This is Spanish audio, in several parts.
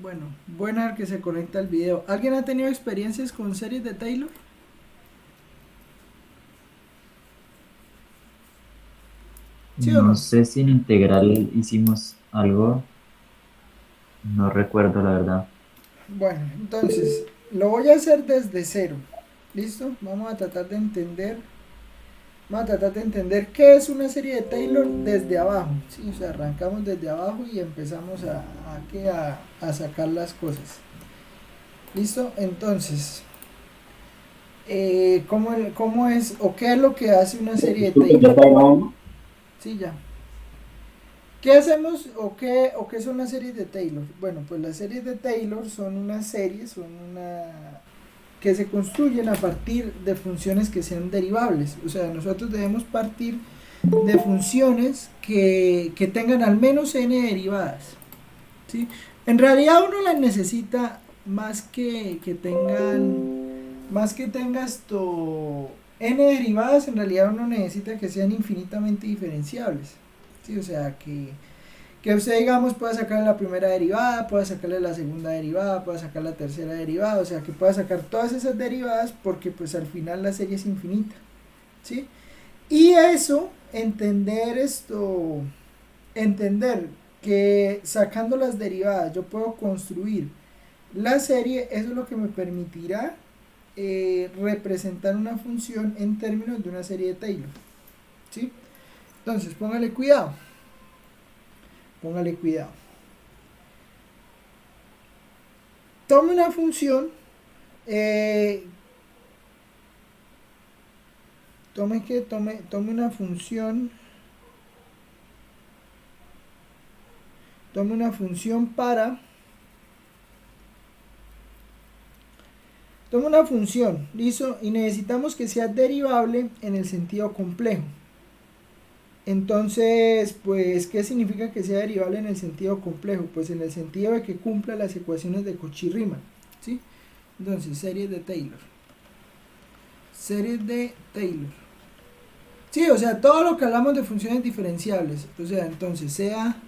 Bueno, buena que se conecta al video. ¿Alguien ha tenido experiencias con series de Taylor? ¿Sí o No no? sé si en integral hicimos algo, no recuerdo la verdad. Bueno, entonces lo voy a hacer desde cero. ¿Listo? Vamos a tratar de entender qué es una serie de Taylor desde abajo. Sí, o sea, arrancamos desde abajo y empezamos a sacar las cosas. ¿Listo? Entonces, ¿cómo es o qué es lo que hace una serie de Disculpe, ¿ya Taylor? está grabando? Sí, ya. ¿Qué hacemos o qué son las series de Taylor? Bueno, pues las series de Taylor son unas series, que se construyen a partir de funciones que sean derivables. O sea, nosotros debemos partir de funciones que tengan al menos n derivadas. ¿Sí? En realidad uno las necesita más que tenga esto n derivadas, en realidad uno necesita que sean infinitamente diferenciables. ¿Sí? O sea, que usted, digamos, pueda sacar la primera derivada, pueda sacarle la segunda derivada, pueda sacar la tercera derivada, o sea, que pueda sacar todas esas derivadas porque pues al final la serie es infinita, ¿sí? Y eso, entender que sacando las derivadas yo puedo construir la serie, eso es lo que me permitirá representar una función en términos de una serie de Taylor, ¿sí? Entonces, póngale cuidado. Tome una función. Eh, tome una función. Tome una función para. Tome una función, listo, y necesitamos que sea derivable en el sentido complejo. Entonces, pues, ¿qué significa que sea derivable en el sentido complejo? Pues en el sentido de que cumpla las ecuaciones de Cauchy-Riemann, ¿sí? Entonces, series de Taylor. Series de Taylor. Sí, o sea, todo lo que hablamos de funciones diferenciables. O sea, entonces, sea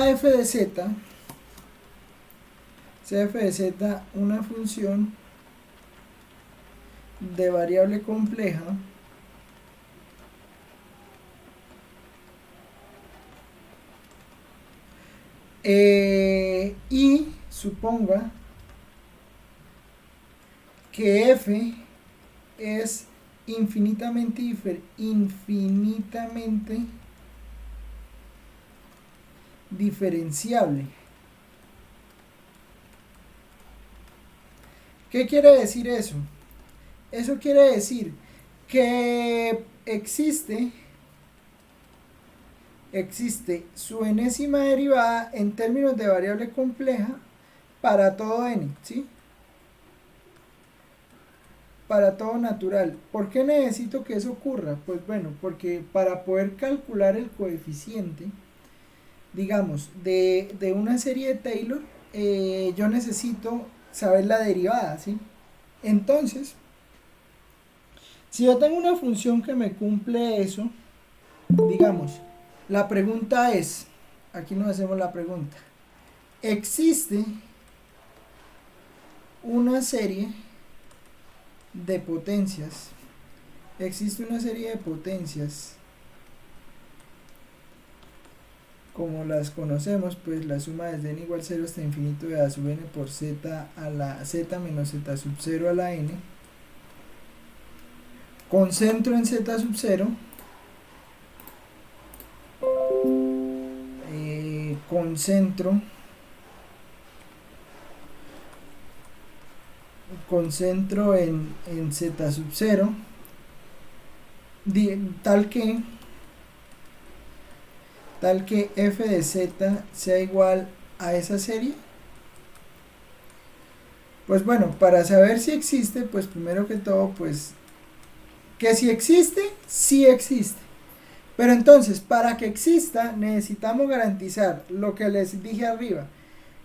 f de z, una función de variable compleja y suponga que f es infinitamente diferenciable. ¿Qué quiere decir eso? Eso quiere decir que existe su enésima derivada en términos de variable compleja para todo n, ¿sí? Para todo natural. ¿Por qué necesito que eso ocurra? Pues bueno, porque para poder calcular el coeficiente, digamos, de una serie de Taylor, yo necesito saber la derivada, ¿sí? Entonces, si yo tengo una función que me cumple eso, digamos, la pregunta es, aquí nos hacemos la pregunta, ¿existe una serie de potencias? ¿Existe una serie de potencias como las conocemos? Pues la suma desde n igual 0 hasta infinito de a sub n por z a la z menos z sub 0 a la n, concentro en z sub 0, concentro en z sub 0, tal que f de z sea igual a esa serie. Pues bueno, para saber si existe, pues primero que todo, pues que si existe, sí existe. Pero entonces, para que exista, necesitamos garantizar lo que les dije arriba.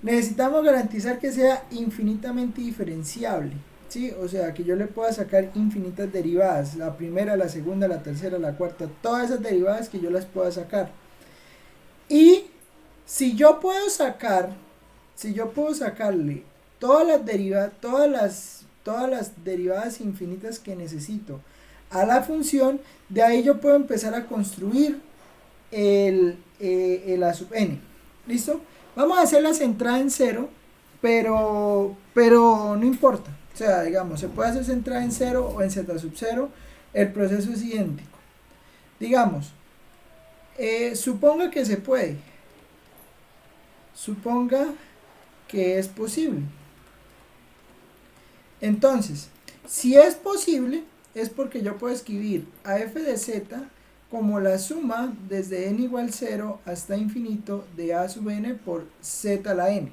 Necesitamos garantizar que sea infinitamente diferenciable, ¿sí? O sea, que yo le pueda sacar infinitas derivadas. La primera, la segunda, la tercera, la cuarta. Todas esas derivadas que yo las pueda sacar. Y si yo puedo sacar si yo puedo sacarle todas las derivadas infinitas que necesito a la función, de ahí yo puedo empezar a construir el a sub n. ¿Listo? Vamos a hacer la centrada en cero, pero no importa. O sea, digamos, se puede hacer centrada en cero o en z sub 0. El proceso es idéntico. Digamos, suponga que se puede. Suponga que es posible. Entonces, si es posible, es porque yo puedo escribir a f de z como la suma desde n igual 0 hasta infinito de a sub n por z a la n.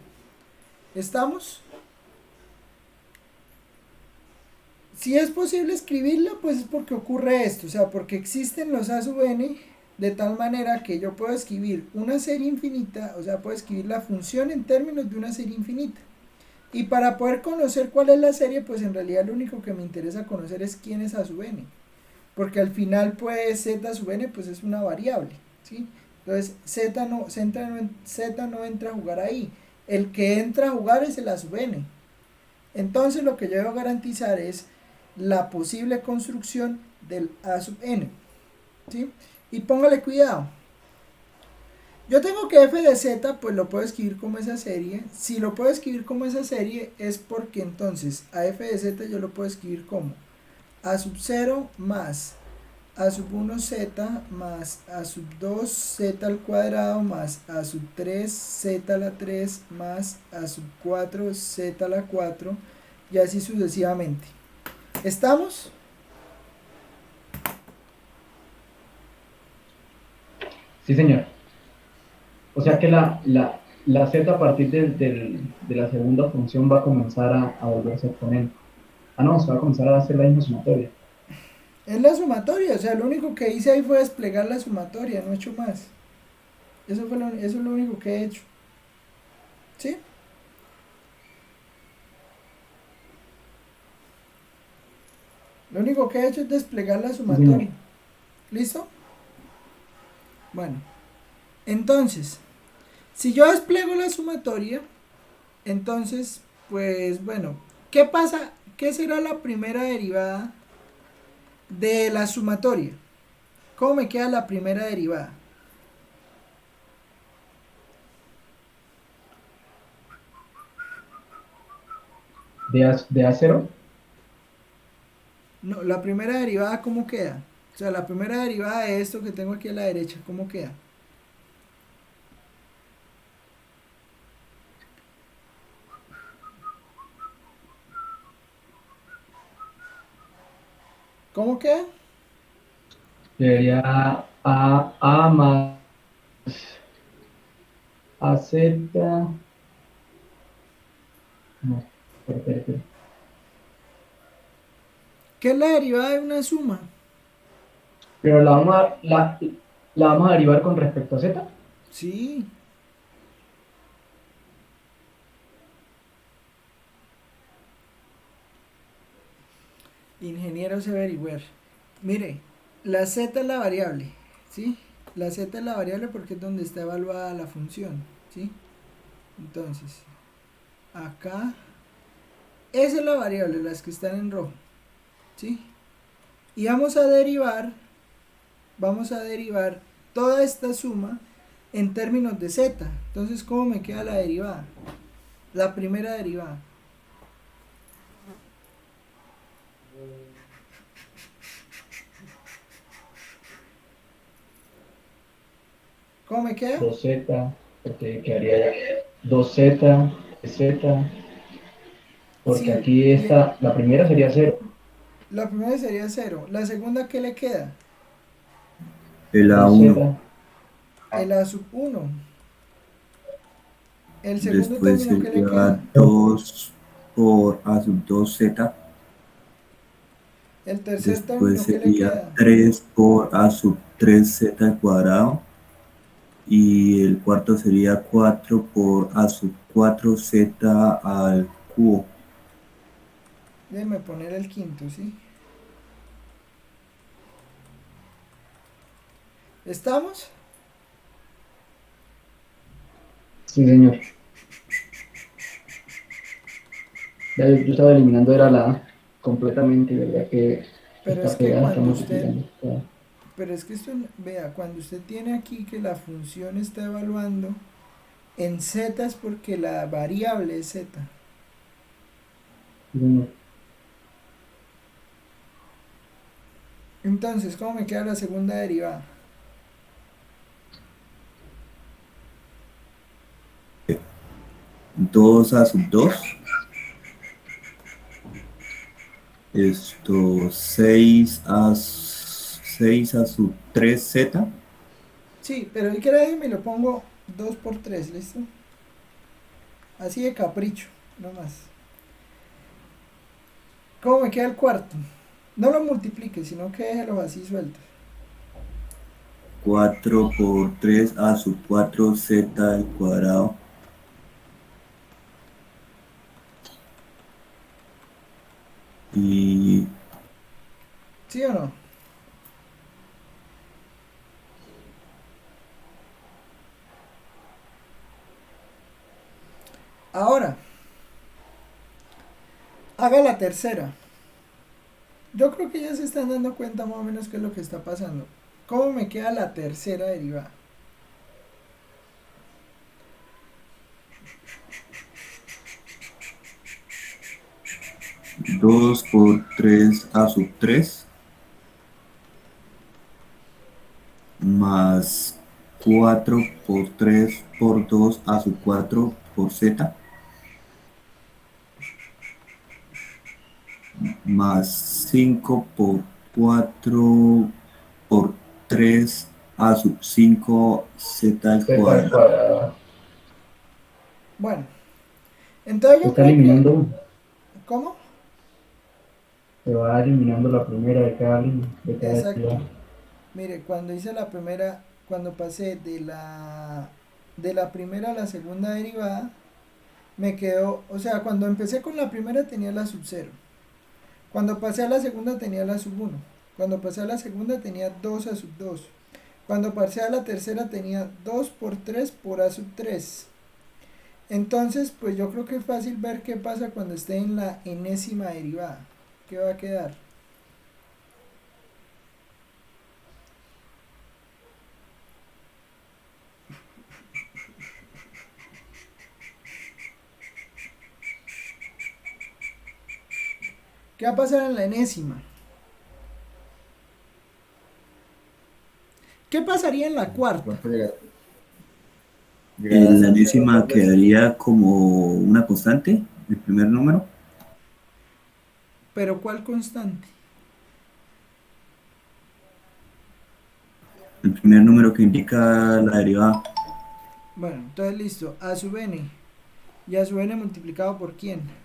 ¿Estamos? Si es posible escribirla, pues es porque ocurre esto, o sea, porque existen los a sub n de tal manera que yo puedo escribir una serie infinita, o sea, puedo escribir la función en términos de una serie infinita. Y para poder conocer cuál es la serie, pues en realidad lo único que me interesa conocer es quién es a sub n. Porque al final, pues z sub n pues es una variable, ¿sí? Entonces z no entra a jugar ahí. El que entra a jugar es el a sub n. Entonces lo que yo debo garantizar es la posible construcción del a sub n, ¿sí? Y póngale cuidado. Yo tengo que f de z pues lo puedo escribir como esa serie. Si lo puedo escribir como esa serie es porque entonces a f de z yo lo puedo escribir como a sub 0 más a sub 1 z más a sub 2 z al cuadrado más a sub 3 z a la 3 más a sub 4 z a la 4 y así sucesivamente. ¿Estamos? Sí, señor. O sea que la z a partir de la segunda función va a comenzar a volverse exponente. Ah, no, se va a comenzar a hacer la misma sumatoria. Es la sumatoria, o sea, lo único que hice ahí fue desplegar la sumatoria, no he hecho más. Eso es lo único que he hecho. ¿Sí? Lo único que he hecho es desplegar la Sí, señor. sumatoria. ¿Listo? Bueno, entonces, si yo despliego la sumatoria, entonces, pues bueno, ¿qué pasa? ¿Qué será la primera derivada de la sumatoria? ¿Cómo me queda la primera derivada? De A0, No, la primera derivada, ¿cómo queda? O sea, la primera derivada de esto que tengo aquí a la derecha, ¿cómo queda? ¿Cómo queda? sería A más AZ. No, espera. ¿Qué es la derivada de una suma? Pero la vamos a derivar con respecto a Z. Sí, ingeniero se averiguar. Mire, la z es la variable, ¿sí? La z es la variable porque es donde está evaluada la función, ¿sí? Entonces, acá, esa es la variable, las que están en rojo, ¿sí? Y vamos a derivar toda esta suma en términos de z. Entonces, ¿cómo me queda la derivada? La primera derivada. ¿Cómo me queda? 2Z, porque quedaría 2Z, Z, porque Sí, aquí está, la primera sería 0, la primera sería cero. La segunda, ¿qué le queda? El A1. 2Z, El a sub 1. El segundo Después término, ¿qué le sería queda? 2 por A sub 2Z. El tercer Después término, ¿qué le sería queda? 3 por A sub 3Z al cuadrado. Y el cuarto sería 4 por A sub 4Z al cubo. Déjeme poner el quinto, ¿sí? ¿Estamos? sí señor. Yo estaba eliminando, era la A completamente, ¿verdad? Que Pero es está que pegada, cuando estamos usted, utilizando. pero es que esto, vea, cuando usted tiene aquí que la función está evaluando en z es porque la variable es z. Bueno, Entonces, ¿cómo me queda la segunda derivada? Dos a sub 2. Esto 6 a sub 3z. Sí, pero el que era y me lo pongo 2 por 3, ¿listo? Así de capricho, no más. ¿Cómo me queda el cuarto? No lo multiplique, sino que déjelo así sueltos. 4 por 3 a sub 4z al cuadrado. Y ¿Sí o no? Ahora, haga la tercera. Yo creo que ya se están dando cuenta más o menos qué es lo que está pasando. ¿Cómo me queda la tercera derivada? dos por 3 a sub 3 más 4 por 3 por 2 a sub 4 por z más 5 por 4 por 3 a sub 5 z al Z al cuadrado. cuadrado. Bueno, entonces Se yo está creo que... eliminando, ¿Cómo? se va eliminando la primera de cada línea, de cada Exacto. derivada. Mire, cuando hice la primera, cuando pasé de la primera a la segunda derivada, me quedó, o sea, cuando empecé con la primera tenía la sub 0. Cuando pasé a la segunda tenía la sub 1. Cuando pasé a la segunda tenía 2 a sub 2. Cuando pasé a la tercera tenía 2 por 3 por a sub 3. Entonces, pues yo creo que es fácil ver qué pasa cuando esté en la enésima derivada. ¿Qué va a quedar? ¿Qué va a pasar en la enésima? ¿Qué pasaría en la cuarta? La décima quedaría como una constante, el primer número. Pero ¿cuál constante? El primer número que indica la derivada. Bueno, entonces listo. A sub n. ¿Y a sub n multiplicado por quién?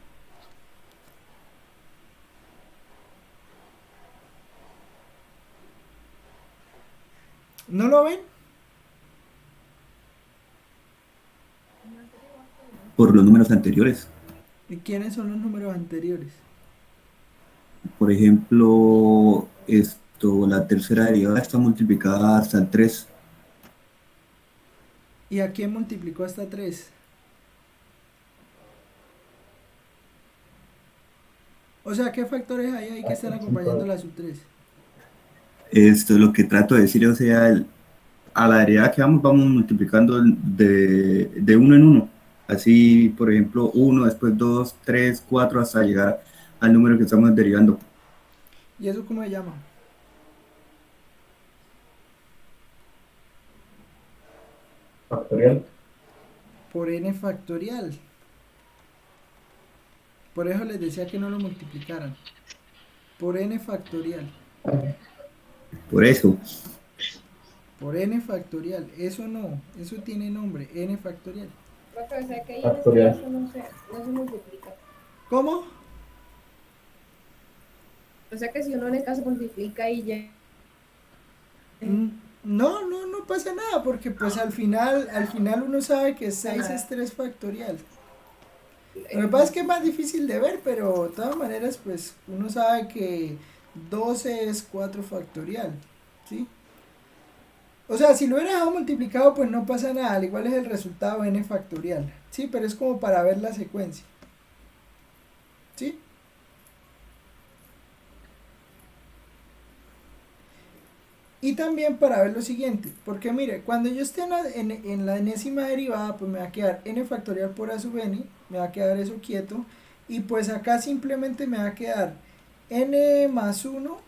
¿No lo ven? Por los números anteriores. ¿Y quiénes son los números anteriores? Por ejemplo, la tercera derivada está multiplicada hasta el 3. ¿Y a quién multiplicó hasta 3? O sea, ¿qué factores hay ahí que están Hasta el acompañando 5. la sub 3? Esto es lo que trato de decir, o sea, a la derivada que vamos multiplicando de uno en uno. Así, por ejemplo, uno, después 2, 3, 4, hasta llegar al número que estamos derivando. ¿Y eso cómo se llama? Factorial. Por n factorial. Por eso les decía que no lo multiplicaran. Por n factorial. Por eso, Por n factorial. Eso no. Eso tiene nombre. N factorial. Profe, o sea que ahí en este Factorial. caso no se multiplica. ¿Cómo? O sea que si uno en el caso multiplica y ya. Mm, No, no, no pasa nada, porque pues al final uno sabe que 6 es 3 factorial. Lo que pasa es que es más difícil de ver, pero de todas maneras pues uno sabe que 12 es 4 factorial, ¿sí? O sea, si lo hubiera dejado multiplicado pues no pasa nada, al igual es el resultado n factorial, ¿sí? Pero es como para ver la secuencia. Y también para ver lo siguiente, porque mire, cuando yo esté en la enésima derivada, pues me va a quedar n factorial por a sub n, me va a quedar eso quieto, y pues acá simplemente me va a quedar n más 1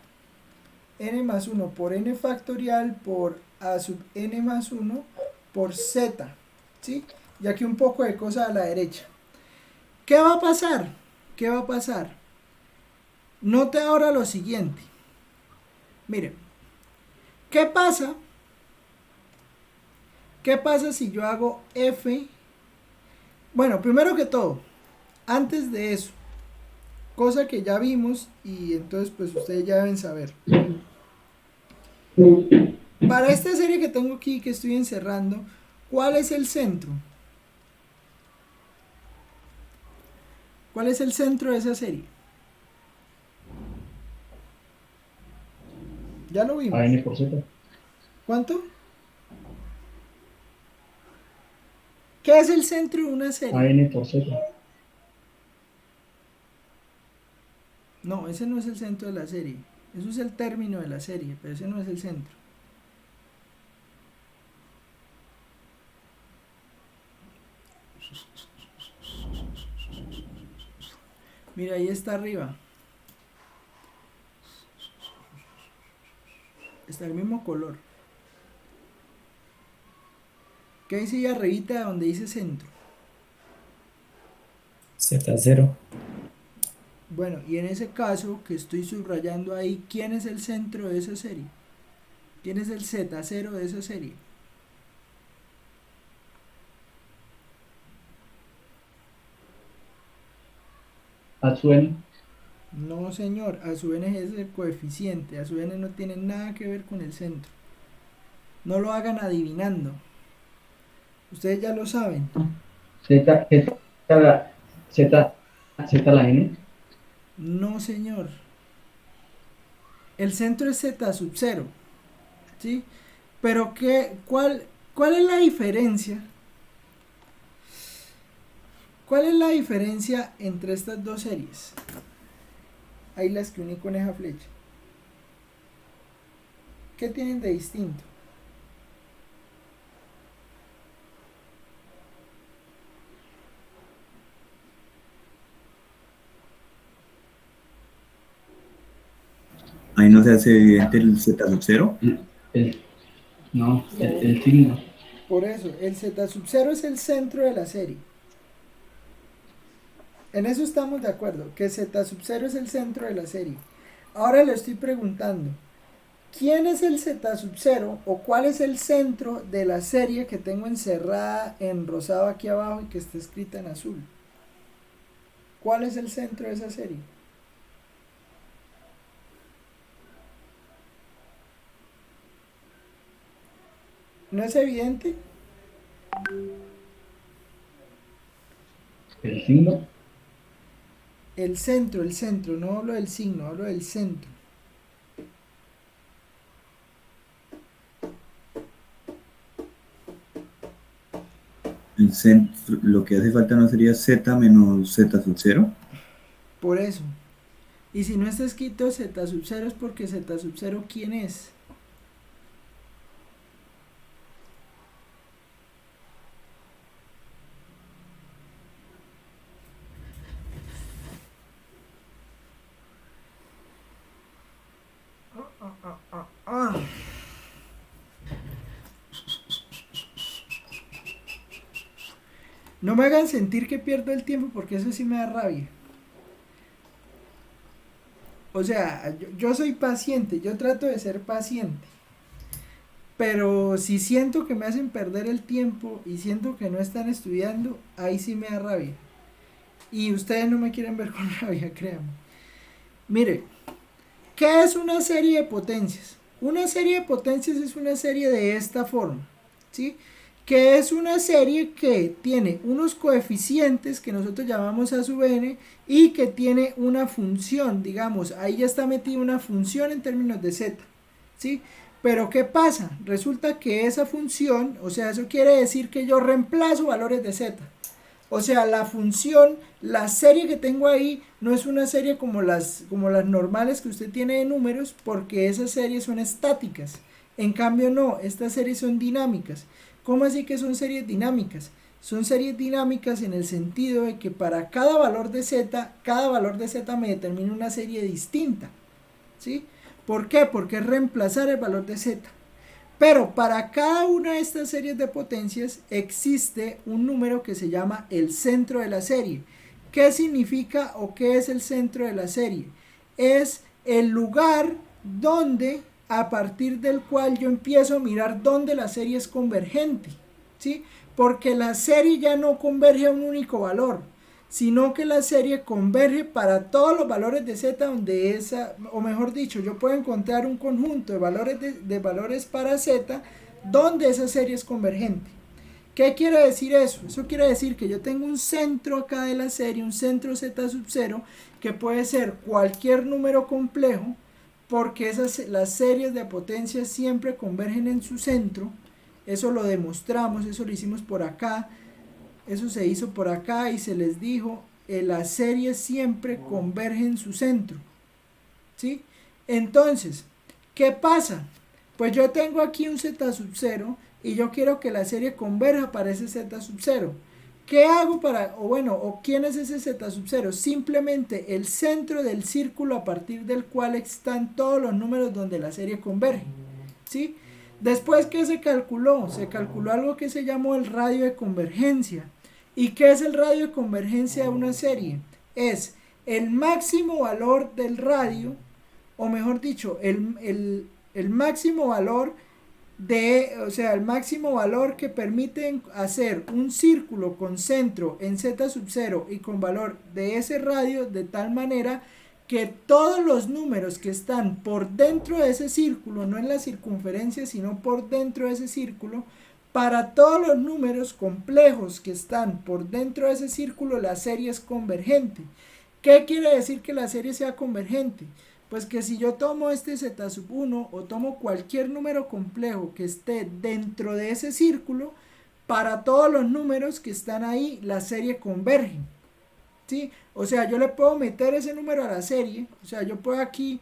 por n factorial por a sub n más 1 por z, ¿sí? Y aquí un poco de cosa a la derecha. ¿Qué va a pasar? ¿Qué va a pasar? Note ahora lo siguiente. Miren, ¿qué pasa? ¿Qué pasa si yo hago f? Bueno, primero que todo, antes de eso, cosa que ya vimos y entonces pues ustedes ya deben saber. Para esta serie que tengo aquí, que estoy encerrando, ¿cuál es el centro? ¿Cuál es el centro de esa serie? Ya lo vimos. A n por z. ¿Cuánto? ¿Qué es el centro de una serie? A n por z. No, ese no es el centro de la serie. Eso es el término de la serie, pero ese no es el centro. Mira, ahí está arriba. Está el mismo color. ¿Qué dice ahí arribita donde dice centro? Z0. Bueno, y en ese caso que estoy subrayando ahí, ¿quién es el centro de esa serie? ¿Quién es el Z0 de esa serie? A sub n. No, señor, a su n es el coeficiente, a su n no tiene nada que ver con el centro. No lo hagan adivinando. Ustedes ya lo saben. Z la n. No, señor. El centro es z sub 0. ¿Sí? Pero ¿cuál es la diferencia? ¿Cuál es la diferencia entre estas dos series? Ahí las que uní con esa flecha. ¿Qué tienen de distinto? Ahí no se hace evidente el z sub 0. El signo. Por eso, el z sub 0 es el centro de la serie. En eso estamos de acuerdo, que z sub 0 es el centro de la serie. Ahora le estoy preguntando, ¿quién es el z sub 0 o cuál es el centro de la serie que tengo encerrada en rosado aquí abajo y que está escrita en azul? ¿Cuál es el centro de esa serie? ¿No es evidente? El signo. El centro, no hablo del signo, hablo del centro. El centro, lo que hace falta no sería z menos z sub 0. Por eso. Y si no está escrito z sub 0 es porque z sub 0 ¿quién es? No me hagan sentir que pierdo el tiempo porque eso sí me da rabia. O sea, yo soy paciente, yo trato de ser paciente. Pero si siento que me hacen perder el tiempo y siento que no están estudiando, ahí sí me da rabia. Y ustedes no me quieren ver con rabia, créanme. Mire, ¿qué es una serie de potencias? Una serie de potencias es una serie de esta forma, ¿sí? Que es una serie que tiene unos coeficientes que nosotros llamamos a sub n y que tiene una función, digamos, ahí ya está metida una función en términos de z, ¿sí? Pero ¿qué pasa? Resulta que esa función, o sea, eso quiere decir que yo reemplazo valores de z. O sea, la función, la serie que tengo ahí, no es una serie como las normales que usted tiene de números, porque esas series son estáticas. En cambio no, estas series son dinámicas. ¿Cómo así que son series dinámicas? Son series dinámicas en el sentido de que para cada valor de z me determina una serie distinta, ¿sí? ¿Por qué? Porque es reemplazar el valor de z. Pero para cada una de estas series de potencias existe un número que se llama el centro de la serie. ¿Qué significa o qué es el centro de la serie? Es el lugar donde, a partir del cual yo empiezo a mirar dónde la serie es convergente, ¿sí? Porque la serie ya no converge a un único valor, sino que la serie converge para todos los valores de z donde esa, o mejor dicho, yo puedo encontrar un conjunto de valores para z donde esa serie es convergente. ¿Qué quiere decir eso? Eso quiere decir que yo tengo un centro acá de la serie, un centro z sub 0, que puede ser cualquier número complejo, porque las series de potencias siempre convergen en su centro. Eso lo demostramos, eso lo hicimos por acá, eso se hizo por acá y se les dijo, las series siempre convergen en su centro, ¿sí? Entonces, ¿qué pasa? Pues yo tengo aquí un z sub 0 y yo quiero que la serie converja para ese z sub 0. ¿Qué hago o quién es ese z sub 0? Simplemente el centro del círculo a partir del cual están todos los números donde la serie converge, ¿sí? Después, ¿qué se calculó? Se calculó algo que se llamó el radio de convergencia. ¿Y qué es el radio de convergencia de una serie? Es el máximo valor del radio, o mejor dicho, el máximo valor el máximo valor que permite hacer un círculo con centro en z sub 0 y con valor de ese radio, de tal manera que todos los números que están por dentro de ese círculo, no en la circunferencia, sino por dentro de ese círculo, para todos los números complejos que están por dentro de ese círculo, la serie es convergente. ¿Qué quiere decir que la serie sea convergente? Pues que si yo tomo este z sub 1 o tomo cualquier número complejo que esté dentro de ese círculo, para todos los números que están ahí, la serie converge, ¿sí? O sea, yo le puedo meter ese número a la serie, o sea, yo puedo aquí,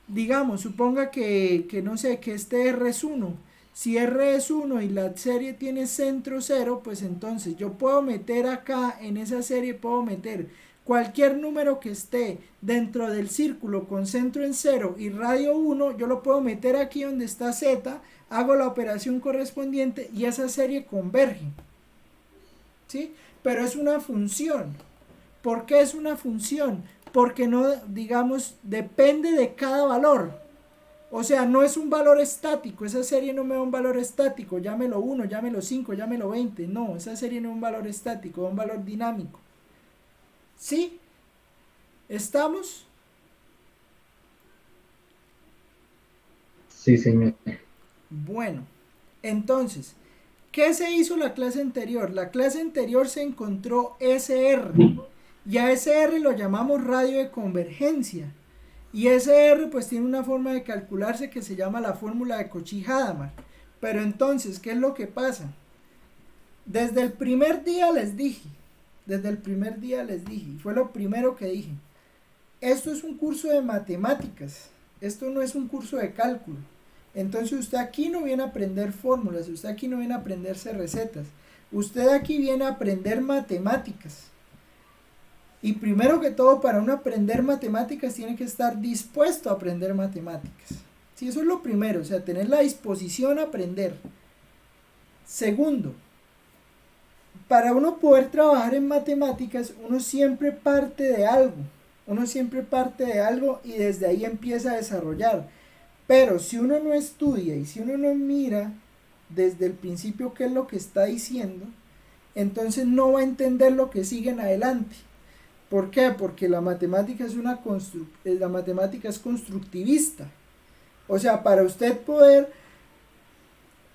digamos, suponga que no sé, que este R es 1. Si R es 1 y la serie tiene centro 0, pues entonces yo puedo meter acá en esa serie, puedo meter cualquier número que esté dentro del círculo con centro en 0 y radio 1, yo lo puedo meter aquí donde está z, hago la operación correspondiente y esa serie converge, ¿sí? Pero es una función. ¿Por qué es una función? Porque no, digamos, depende de cada valor. O sea, no es un valor estático. Esa serie no me da un valor estático. Llámelo 1, llámelo 5, llámelo 20. No, esa serie no es un valor estático, es un valor dinámico. ¿Sí? ¿Estamos? Sí, señor. Bueno, entonces, ¿qué se hizo la clase anterior? La clase anterior se encontró SR. Y a SR lo llamamos radio de convergencia. Y SR pues tiene una forma de calcularse que se llama la fórmula de Cauchy-Hadamard. Pero entonces, ¿qué es lo que pasa? Desde el primer día les dije, y fue lo primero que dije, esto es un curso de matemáticas, esto no es un curso de cálculo. Entonces usted aquí no viene a aprender fórmulas, usted aquí no viene a aprenderse recetas, usted aquí viene a aprender matemáticas. Y primero que todo, para uno aprender matemáticas tiene que estar dispuesto a aprender matemáticas. Sí, eso es lo primero, o sea, tener la disposición a aprender. Segundo, para uno poder trabajar en matemáticas, uno siempre parte de algo. Y desde ahí empieza a desarrollar. Pero si uno no estudia y si uno no mira desde el principio qué es lo que está diciendo, entonces no va a entender lo que sigue en adelante. ¿Por qué? Porque la matemática es constructivista. O sea, para usted poder,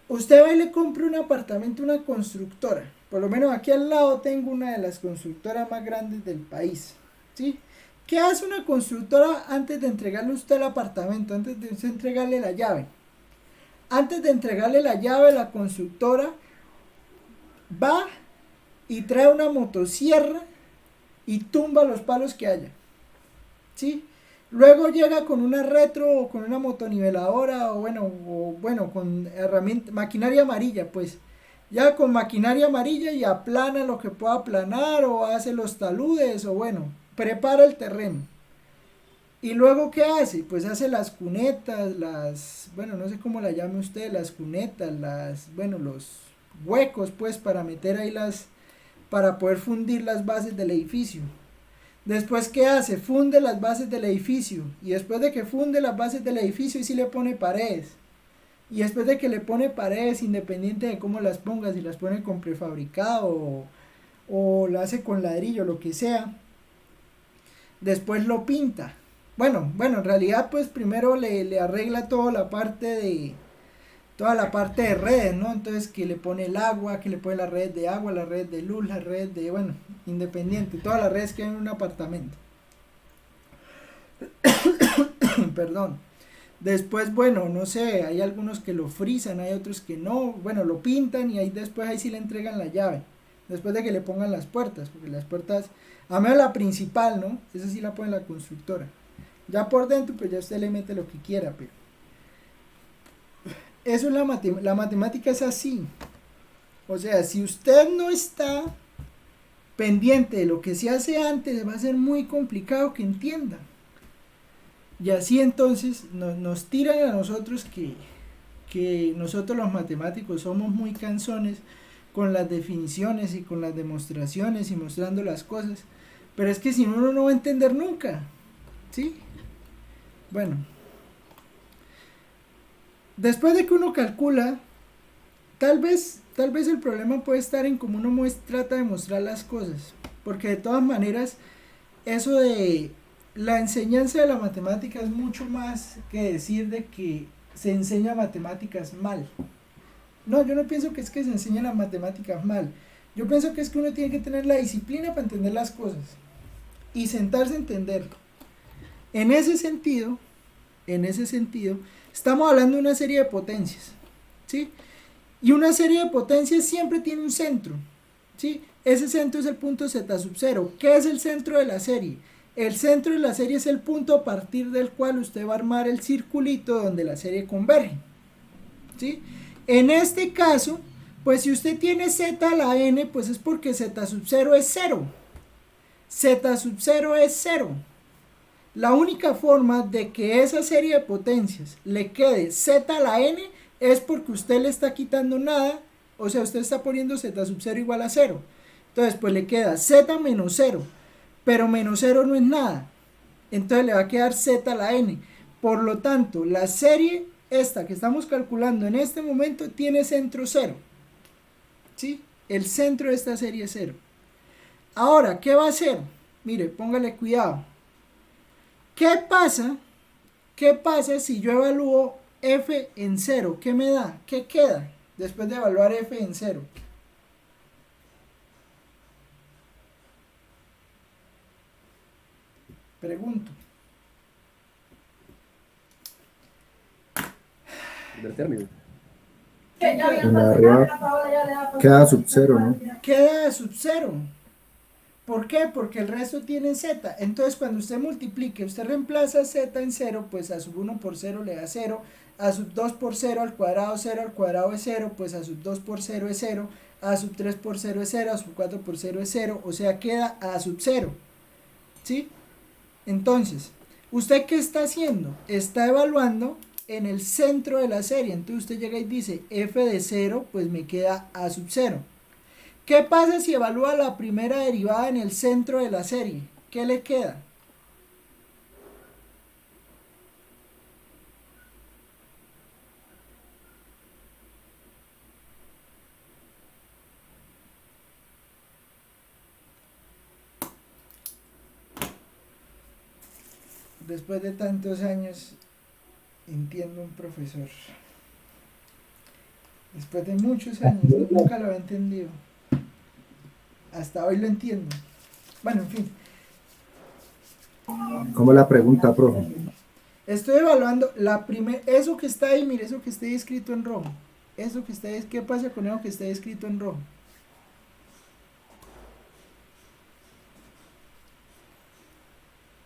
usted va y le compra un apartamento a una constructora. Por lo menos aquí al lado tengo una de las constructoras más grandes del país, ¿sí? ¿Qué hace una constructora antes de entregarle a usted el apartamento, antes de usted entregarle la llave? Antes de entregarle la llave, la constructora va y trae una motosierra y tumba los palos que haya, ¿sí? Luego llega con una retro o con una motoniveladora o bueno, con herramienta, maquinaria amarilla, pues. Ya con maquinaria amarilla y aplana lo que pueda aplanar o hace los taludes o bueno, prepara el terreno. Y luego, ¿qué hace? Pues hace las cunetas, bueno, no sé cómo la llame usted, las cunetas, bueno, los huecos, pues, para meter ahí para poder fundir las bases del edificio. Después, ¿qué hace? Funde las bases del edificio. Y después de que funde las bases del edificio, y sí le pone paredes. Y después de que le pone paredes, independiente de cómo las ponga, si las pone con prefabricado o lo hace con ladrillo, lo que sea, después lo pinta. Bueno, en realidad pues primero le arregla toda la parte de redes, ¿no? Entonces que le pone el agua, que le pone las redes de agua, las redes de luz, las redes de, bueno, independiente, todas las redes que hay en un apartamento. Perdón. Después, bueno, no sé, hay algunos que lo frisan, hay otros que no, bueno, lo pintan y ahí después ahí sí le entregan la llave. Después de que le pongan las puertas, porque las puertas, a menos la principal, ¿no? Esa sí la pone la constructora. Ya por dentro, pues ya usted le mete lo que quiera, pero eso es la matemática es así. O sea, si usted no está pendiente de lo que se hace antes, va a ser muy complicado que entienda. Y así entonces nos tiran a nosotros que nosotros los matemáticos somos muy cansones con las definiciones y con las demostraciones y mostrando las cosas. Pero es que si no, uno no va a entender nunca. ¿Sí? Bueno. Después de que uno calcula, tal vez el problema puede estar en cómo uno trata de mostrar las cosas. Porque de todas maneras, eso de la enseñanza de la matemática es mucho más que decir de que se enseña matemáticas mal. No, yo no pienso que es que se enseñan las matemáticas mal. Yo pienso que es que uno tiene que tener la disciplina para entender las cosas y sentarse a entenderlo. En ese sentido, estamos hablando de una serie de potencias, ¿sí? Y una serie de potencias siempre tiene un centro, ¿sí? Ese centro es el punto z sub 0. ¿Qué es el centro de la serie? El centro de la serie es el punto a partir del cual usted va a armar el circulito donde la serie converge, ¿sí? En este caso, pues si usted tiene z a la n, pues es porque z sub 0 es 0. Z sub 0 es 0. La única forma de que esa serie de potencias le quede z a la n es porque usted le está quitando nada, o sea, usted está poniendo z sub 0 igual a 0. Entonces, pues le queda z menos 0, pero menos 0 no es nada. Entonces le va a quedar z a la n. Por lo tanto, la serie esta que estamos calculando en este momento tiene centro 0. ¿Sí? El centro de esta serie es 0. Ahora, ¿qué va a hacer? Mire, póngale cuidado. ¿Qué pasa si yo evalúo f en 0? ¿Qué me da? ¿Qué queda después de evaluar f en 0? Pregunto. Del término. ¿Qué En la de arriba queda sub 0, ¿no? queda sub 0? ¿Por qué? Porque el resto tiene z. Entonces cuando usted multiplique, usted reemplaza z en 0, pues a sub 1 por 0 le da 0, a sub 2 por 0 al cuadrado es 0, pues a sub 2 por 0 es 0, a sub 3 por 0 es 0, a sub 4 por 0 es 0, o sea queda a sub 0. ¿Sí? Entonces, ¿usted qué está haciendo? Está evaluando en el centro de la serie. Entonces usted llega y dice f de 0, pues me queda a sub 0. ¿Qué pasa si evalúa la primera derivada en el centro de la serie? ¿Qué le queda? Después de tantos años, entiendo un profesor. Después de muchos años, nunca lo había entendido. Hasta hoy lo entiendo. Bueno, en fin. ¿Cómo la pregunta, profe? Estoy evaluando eso que está ahí, mire, eso que está escrito en rojo. Eso que está ahí, ¿qué pasa con eso que está escrito en rojo?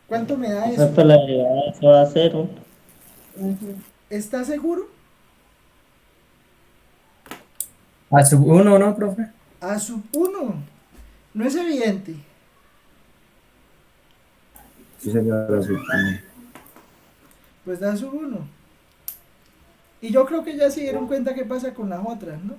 ¿Cuánto me da eso? Exacto, la derivada se va a cero. ¿Está seguro? A sub 1, ¿no, profe? A sub 1. No es evidente. Sí, señora. Sí. Pues da sub 1. Y yo creo que ya se dieron cuenta qué pasa con las otras, ¿no?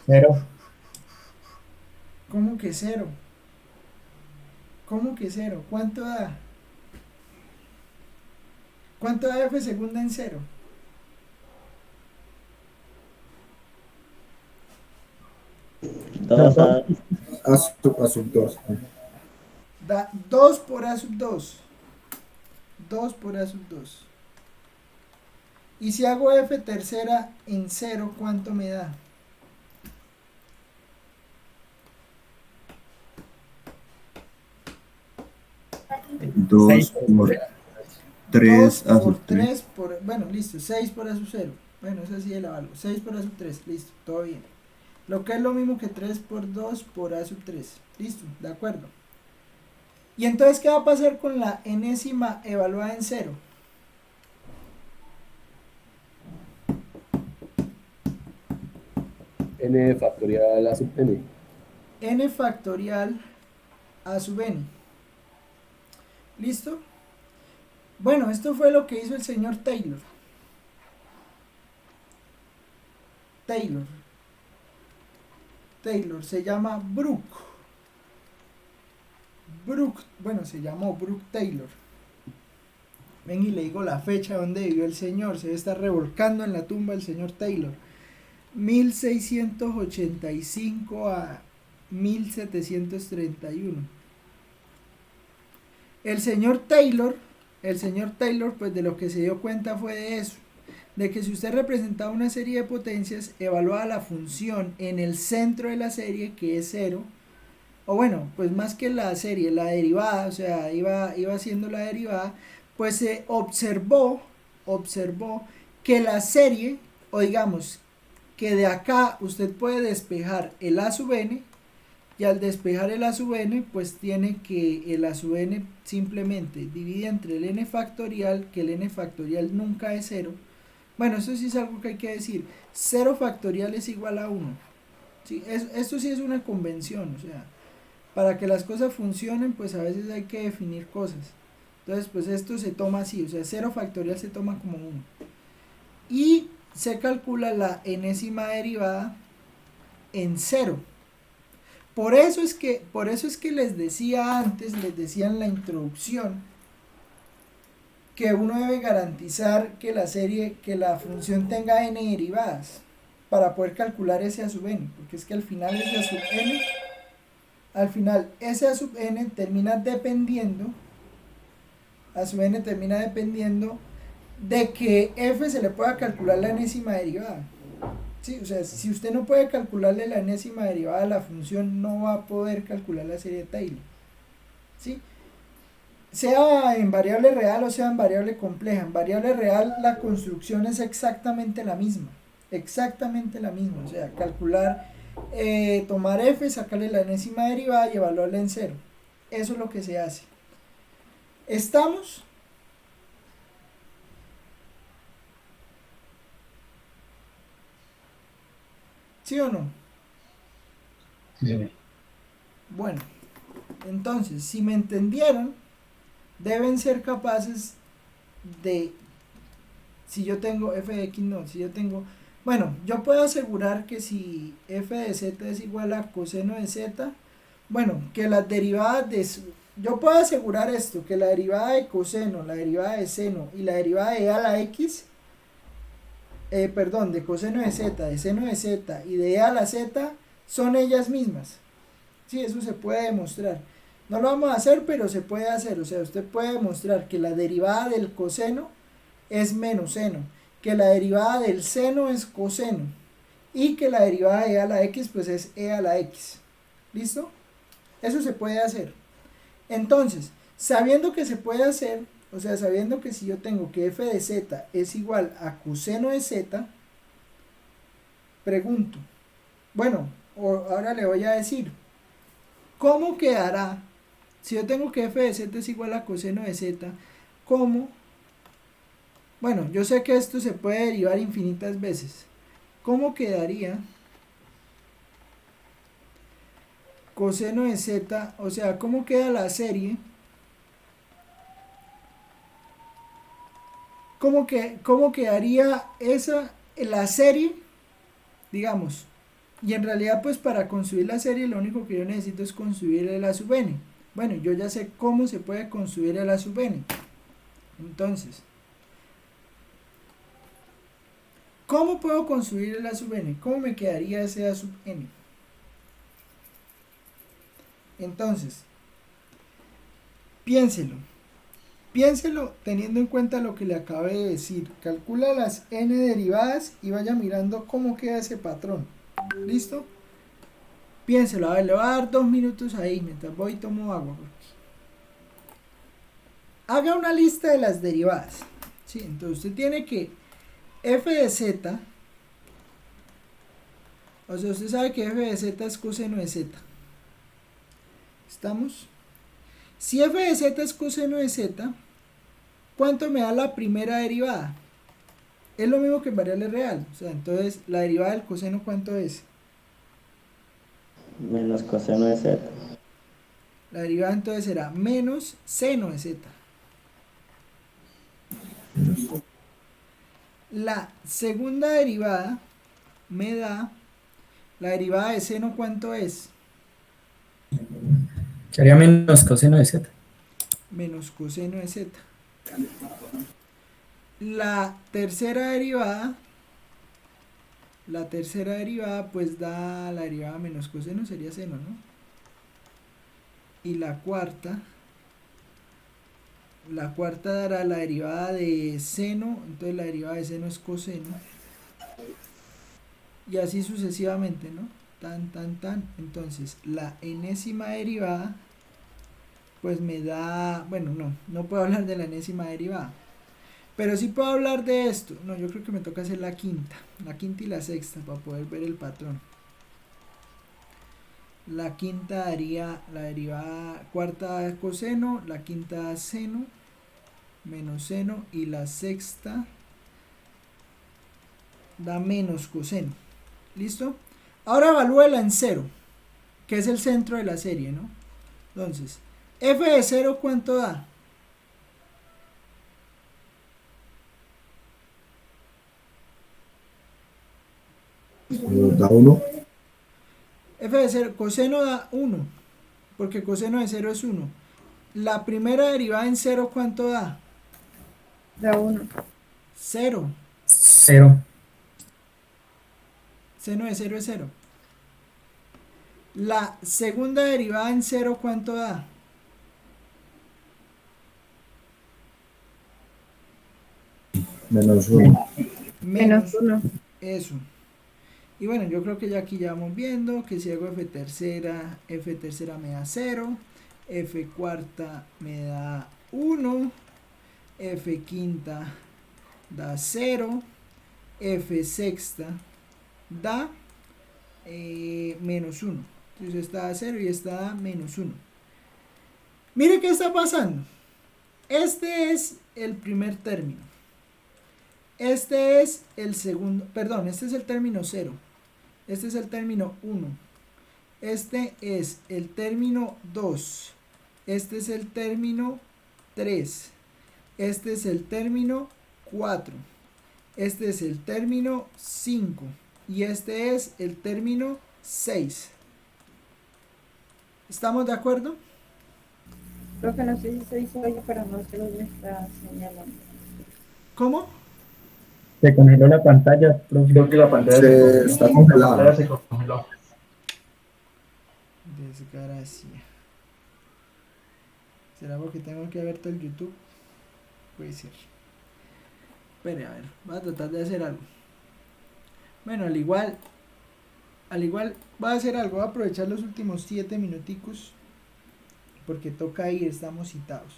Cero. ¿Cómo que cero? ¿Cómo que cero? ¿Cuánto da? ¿Cuánto da f segunda en cero? Dos a A sub 2. Da 2 por a sub 2. 2 por a sub 2. Y si hago f tercera en 0, ¿cuánto me da? Dos Seis. por 3 2 a por sub 3. 3 por... Bueno, listo. 6 por a sub 0. Bueno, eso sí la valgo. 6 por a sub 3. Listo. Todo bien. Lo que es lo mismo que 3 por 2 por a sub 3. Listo. De acuerdo. Y entonces, ¿qué va a pasar con la enésima evaluada en 0? N factorial a sub n. N factorial a sub n. ¿Listo? Bueno, esto fue lo que hizo el señor Taylor. Taylor se llama Brooke. Bueno, se llamó Brooke Taylor. Ven y le digo la fecha donde vivió el señor. Se está revolcando en la tumba el señor Taylor. 1685 a 1731. El señor Taylor, pues de lo que se dio cuenta fue de eso, de que si usted representaba una serie de potencias, evaluaba la función en el centro de la serie, que es 0, o bueno, pues más que la serie, la derivada, o sea, iba haciendo la derivada, pues se observó que la serie, o digamos, que de acá usted puede despejar el a sub n, y al despejar el a sub n, pues tiene que el a sub n simplemente divide entre el n factorial, que el n factorial nunca es 0. Bueno, eso sí es algo que hay que decir. 0 factorial es igual a 1. ¿Sí? Esto sí es una convención, o sea, para que las cosas funcionen, pues a veces hay que definir cosas. Entonces, pues esto se toma así, o sea, 0 factorial se toma como 1. Y se calcula la enésima derivada en 0. Por eso es que les decía antes, les decía en la introducción, que uno debe garantizar que la función tenga n derivadas para poder calcular ese a sub n, porque es que al final ese a sub n termina dependiendo, de que f se le pueda calcular la enésima derivada. Sí, o sea, si usted no puede calcularle la enésima derivada a la función, no va a poder calcular la serie de Taylor. ¿Sí? Sea en variable real o sea en variable compleja. En variable real la construcción es exactamente la misma. O sea, calcular, tomar f, sacarle la enésima derivada y evaluarla en 0. Eso es lo que se hace. ¿Estamos? ¿Sí o no? Sí, señor. Bueno, entonces, si me entendieron, deben ser capaces de, si yo tengo f de x, no, si yo tengo, bueno, yo puedo asegurar que si f de z es igual a coseno de z, bueno, que las derivadas yo puedo asegurar esto, que la derivada de coseno, la derivada de seno y la derivada de a a la x, de coseno de z, de seno de z y de e a la z son ellas mismas. Sí, eso se puede demostrar. No lo vamos a hacer, pero se puede hacer. O sea, usted puede demostrar que la derivada del coseno es menos seno, que la derivada del seno es coseno y que la derivada de e a la x pues es e a la x. ¿Listo? Eso se puede hacer. Entonces, sabiendo que se puede hacer, o sea, sabiendo que si yo tengo que f de z es igual a coseno de z, pregunto, bueno, ahora le voy a decir, ¿cómo quedará si yo tengo que f de z es igual a coseno de z? ¿Cómo? Bueno, yo sé que esto se puede derivar infinitas veces. ¿Cómo quedaría coseno de z? O sea, ¿cómo queda la serie? ¿Cómo quedaría la serie? Digamos. Y en realidad, pues para construir la serie, lo único que yo necesito es construir el a sub n. Bueno, yo ya sé cómo se puede construir el a sub n. Entonces, ¿cómo puedo construir el a sub n? ¿Cómo me quedaría ese a sub n? Entonces, piénselo teniendo en cuenta lo que le acabé de decir. Calcula las n derivadas y vaya mirando cómo queda ese patrón. ¿Listo? Piénselo, a ver, le voy a dar 2 minutos ahí mientras voy y tomo agua. Haga una lista de las derivadas. ¿Sí? Entonces usted tiene que f de z, o sea, usted sabe que f de z es coseno de z. ¿Estamos? Si f de z es coseno de z, ¿cuánto me da la primera derivada? Es lo mismo que en variable real. O sea, entonces la derivada del coseno, ¿cuánto es? Menos coseno de z. La derivada entonces será menos seno de z. La segunda derivada me da la derivada de seno, ¿cuánto es? Sería menos coseno de z. Menos coseno de z. La tercera derivada pues da la derivada menos coseno, sería seno, ¿no? Y la cuarta dará la derivada de seno, entonces la derivada de seno es coseno. Y así sucesivamente, ¿no? Entonces la enésima derivada pues me da, bueno, no puedo hablar de la enésima derivada, pero sí puedo hablar de esto. No, yo creo que me toca hacer la quinta y la sexta para poder ver el patrón. La quinta daría la derivada cuarta coseno, la quinta seno, menos seno, y la sexta da menos coseno. ¿Listo? Ahora evalúela en 0, que es el centro de la serie, ¿no? Entonces, f de 0, ¿cuánto da? Da 1. F de 0, coseno da 1, porque coseno de 0 es 1. La primera derivada en 0, ¿cuánto da? Da 1. 0. 0. Seno de 0 es 0. La segunda derivada en 0, ¿cuánto da? Menos 1. Menos 1. Eso. Y bueno, yo creo que ya aquí ya vamos viendo que si hago f tercera me da 0, f cuarta me da 1, f quinta da 0, f sexta da menos 1. Entonces esta da 0 y esta da menos 1. Mire qué está pasando. Este es el primer término. Este es el segundo, perdón, este es el término 0. Este es el término 1. Este es el término 2. Este es el término 3. Este es el término 4. Este es el término 5. Y este es el término 6. ¿Estamos de acuerdo? Creo que no sé si se hizo hoy, pero no se lo está señalando. ¿Cómo? Se congeló la pantalla, profe. Creo que la pantalla Está congelada. La pantalla se congeló. Desgracia. ¿Será porque tengo que ver todo el YouTube? Puede ser. Espere, a ver, voy a tratar de hacer algo. Bueno, al igual voy a hacer algo, voy a aprovechar los últimos 7 minuticos porque toca ir, estamos citados.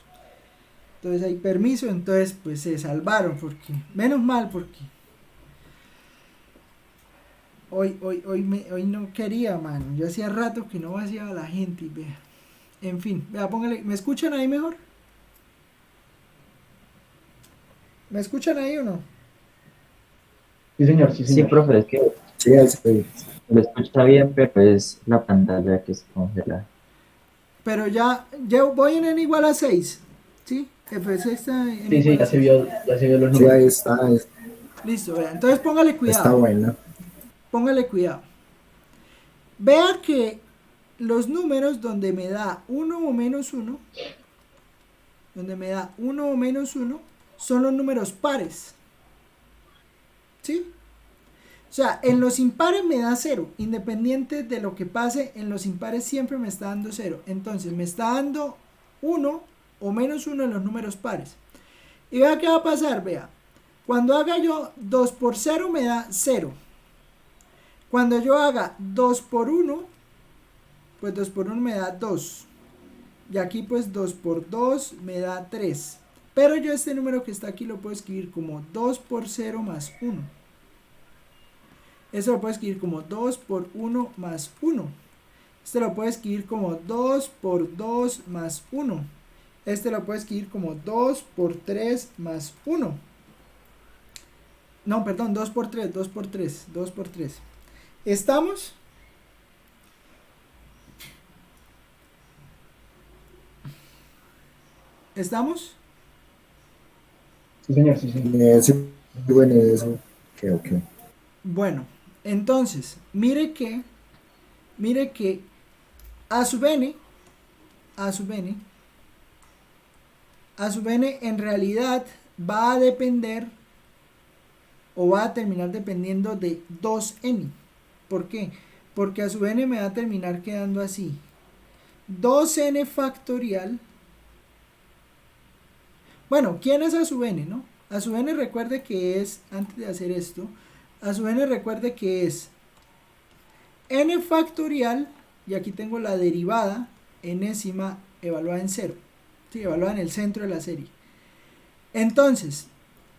entonces hay permiso, entonces pues se salvaron, porque, menos mal, porque hoy no quería, mano, yo hacía rato que no vaciaba a la gente, y vea, en fin, vea, póngale, ¿me escuchan ahí mejor? ¿Me escuchan ahí o no? Sí, señor, sí, Sí, señor. profe, es que Sí, ahí estoy. lo escucha bien, pero es la pantalla que se congela. Pero ya voy en n igual a 6, ¿sí? F6 está en n Sí, sí, igual a 6. ya se vio los Sí, ahí números. está. Listo, vea, entonces póngale Está cuidado, buena. póngale cuidado. Vea que los números donde me da 1 o menos 1, donde me da 1 o menos 1, son los números pares, ¿sí? O sea, en los impares me da 0, independiente de lo que pase, en los impares siempre me está dando 0. Entonces me está dando 1 o menos 1 en los números pares. Y vea qué va a pasar, vea. Cuando haga yo 2 por 0 me da 0. Cuando yo haga 2 por 1, pues 2 por 1 me da 2. Y aquí pues 2 por 2 me da 3. Pero yo este número que está aquí lo puedo escribir como 2 por 0 más 1. Eso lo puedo escribir como 2 por 1 más 1. Este lo puedo escribir como 2 por 2 más 1. Este lo puedo escribir como 2 por 3 más 1. No, perdón, 2 por 3, 2 por 3, 2 por 3. ¿Estamos? ¿Estamos? Sí, señor, sí, señor. Sí, bueno, eso. Ok. Bueno, entonces, mire que a sub n en realidad va a depender o va a terminar dependiendo de 2n. ¿Por qué? Porque a sub n me va a terminar quedando así. 2n factorial. Bueno, ¿quién es a sub n, no? A sub n recuerde que es, antes de hacer esto, a sub n recuerde que es n factorial, y aquí tengo la derivada enésima evaluada en 0, ¿sí? Evaluada en el centro de la serie. Entonces,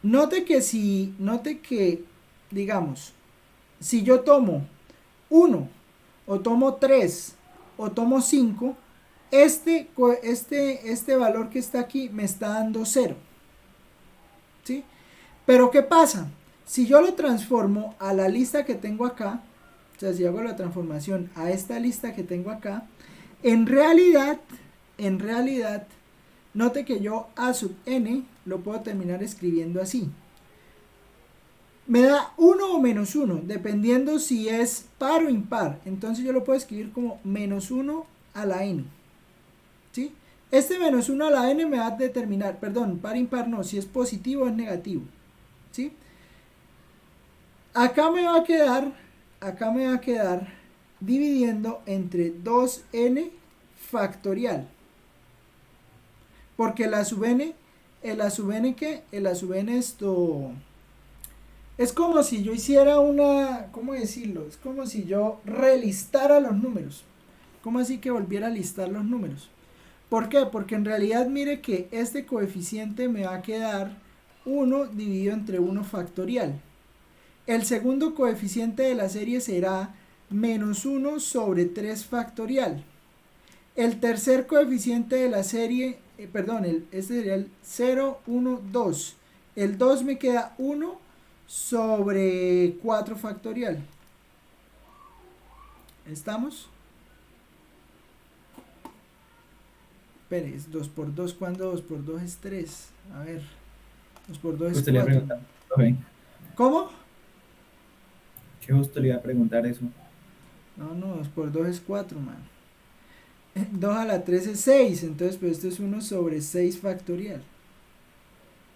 note que, digamos, si yo tomo 1, o tomo 3, o tomo 5, este valor que está aquí me está dando 0, ¿sí? Pero ¿qué pasa? Si yo lo transformo a la lista que tengo acá, o sea, si hago la transformación a esta lista que tengo acá, en realidad, note que yo a sub n lo puedo terminar escribiendo así. Me da 1 o menos 1, dependiendo si es par o impar. Entonces yo lo puedo escribir como menos 1 a la n, ¿sí? Este menos 1 a la n me va a determinar, perdón, par impar no, si es positivo o es negativo, ¿sí? Acá me va a quedar dividiendo entre 2n factorial. Porque el a sub n esto es como si yo hiciera una, ¿cómo decirlo? Es como si yo relistara los números. ¿Cómo así que volviera a listar los números? ¿Por qué? Porque en realidad mire que este coeficiente me va a quedar 1 dividido entre 1 factorial. El segundo coeficiente de la serie será menos 1 sobre 3 factorial. El tercer coeficiente de la serie, este sería el 0, 1, 2. El 2 me queda 1 sobre 4 factorial. ¿Estamos? Espere, es 2 por 2, ¿cuándo 2 por 2 es 3? A ver, 2 por 2 es Usted le 4. pregunta, profe. ¿Cómo? ¿Qué justo le iba a preguntar eso? No, 2 por 2 es 4, man. 2 a la 3 es 6, entonces pues esto es 1 sobre 6 factorial.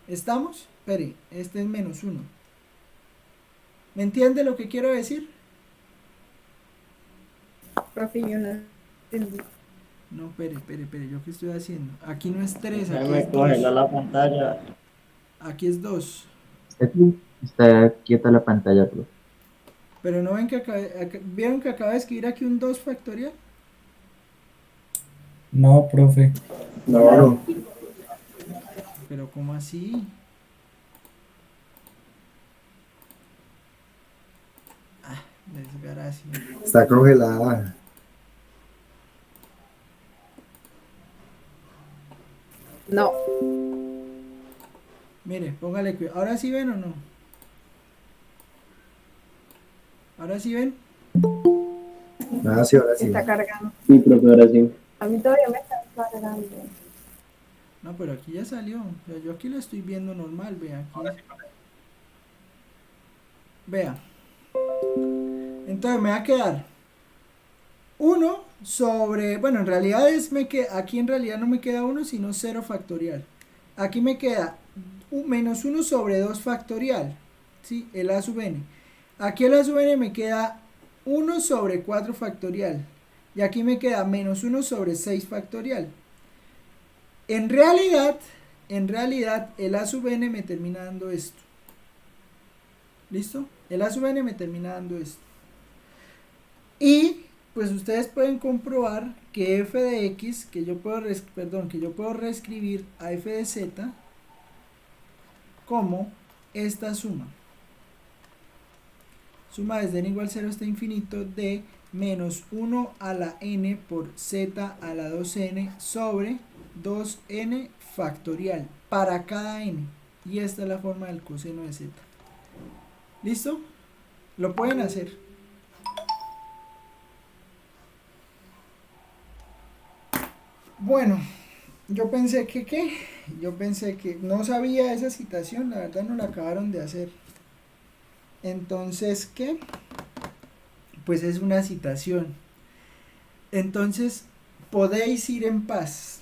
¿Estamos? Espere, este es menos 1. ¿Me entiende lo que quiero decir? Profe, yo no entendí. No, espere, ¿yo qué estoy haciendo? Aquí no es 3, Ya aquí me es 2. congeló la pantalla. Aquí es 2. Está quieta la pantalla, profe. Pero no ven que ¿vieron que acaba de escribir aquí un 2 factorial? No, profe. No. pero ¿cómo así? Ah, desgracia. Está congelada. No, Mire, póngale cuidado. ¿Ahora sí ven o no? ¿Ahora sí ven? Ah, sí, ahora sí. está cargando. Sí, profe, ahora sí. A mí todavía me está cargando. No, pero aquí ya salió. O sea, yo aquí lo estoy viendo normal, vea. Aquí. Vea. Entonces me va a quedar 1 sobre, bueno, en realidad aquí en realidad no me queda 1, sino 0 factorial. Aquí me queda menos 1 sobre 2 factorial, ¿sí? El a sub n. Aquí el a sub n me queda 1 sobre 4 factorial. Y aquí me queda menos 1 sobre 6 factorial. En realidad, el a sub n me termina dando esto. ¿Listo? El a sub n me termina dando esto. Y pues ustedes pueden comprobar que f de x, que yo puedo reescribir a f de z como esta suma. Suma desde n igual 0 hasta infinito de menos 1 a la n por z a la 2n sobre 2n factorial para cada n. Y esta es la forma del coseno de z. ¿Listo? Lo pueden hacer. Bueno, yo pensé que ¿qué? Yo pensé que no sabía esa citación, la verdad no la acabaron de hacer. Entonces, ¿qué? Pues es una citación. Entonces, podéis ir en paz.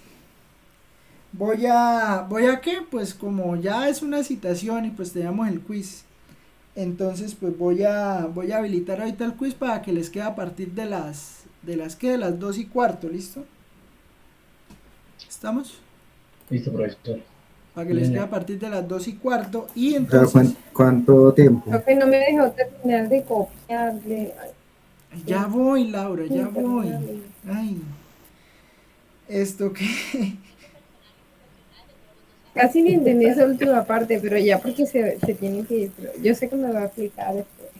Voy a ¿qué? Pues como ya es una citación y pues tenemos el quiz. Entonces, pues voy a habilitar ahorita el quiz para que les quede a partir de las 2:15, ¿listo? ¿Estamos? Listo, profesor. Para que les quede a partir de las 2:15 y Pero entonces... ¿cuánto tiempo? Creo que no me dejó terminar de copiarle. Ya voy, Laura, ya Sí, voy. terminale. Ay, esto que... Casi ni entendí esa última parte, pero ya porque se tiene que ir. Pero yo sé que me va a aplicar después.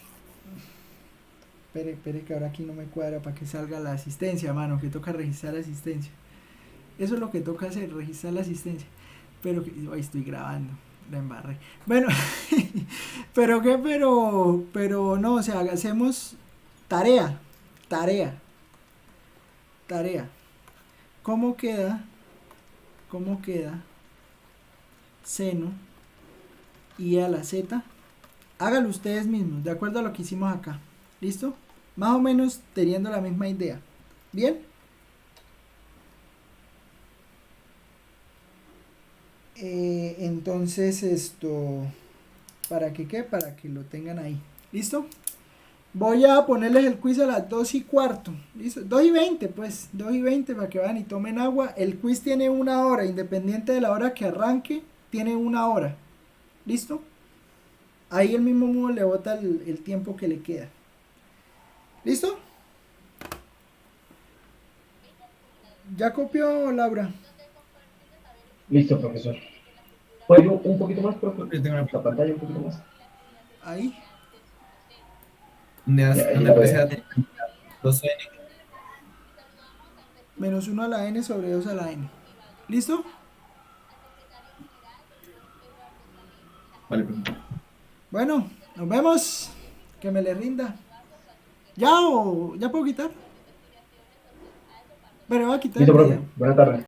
Espere que ahora aquí no me cuadra para que salga la asistencia, mano, que toca registrar la asistencia. Eso es lo que toca hacer, registrar la asistencia. Pero que hoy estoy grabando, la embarré. Bueno, pero no, o sea, hacemos tarea. ¿Cómo queda seno y a la z? Háganlo ustedes mismos, de acuerdo a lo que hicimos acá. ¿Listo? Más o menos teniendo la misma idea. ¿Bien? Entonces esto, ¿para que qué? Para que lo tengan ahí. ¿Listo? Voy a ponerles el quiz a las 2:15. ¿Listo? 2:20 pues, 2:20 para que vayan y tomen agua. El quiz tiene 1 hora, independiente de la hora que arranque, tiene 1 hora. ¿Listo? Ahí el mismo modo le bota el tiempo que le queda. ¿Listo? ¿Ya copió, Laura? Listo, profesor. ¿Puedo un poquito más, profe? Yo tengo una La pantalla un poquito más. Ahí. donde Ya, donde ya aparece veo. la 2n. Menos 1 a la n sobre 2 a la n. ¿Listo? Vale, profesor. Bueno, nos vemos. Que me le rinda. ¿Ya o ya puedo quitar? Bueno, voy a quitar Listo, el profe. video. Buenas tardes.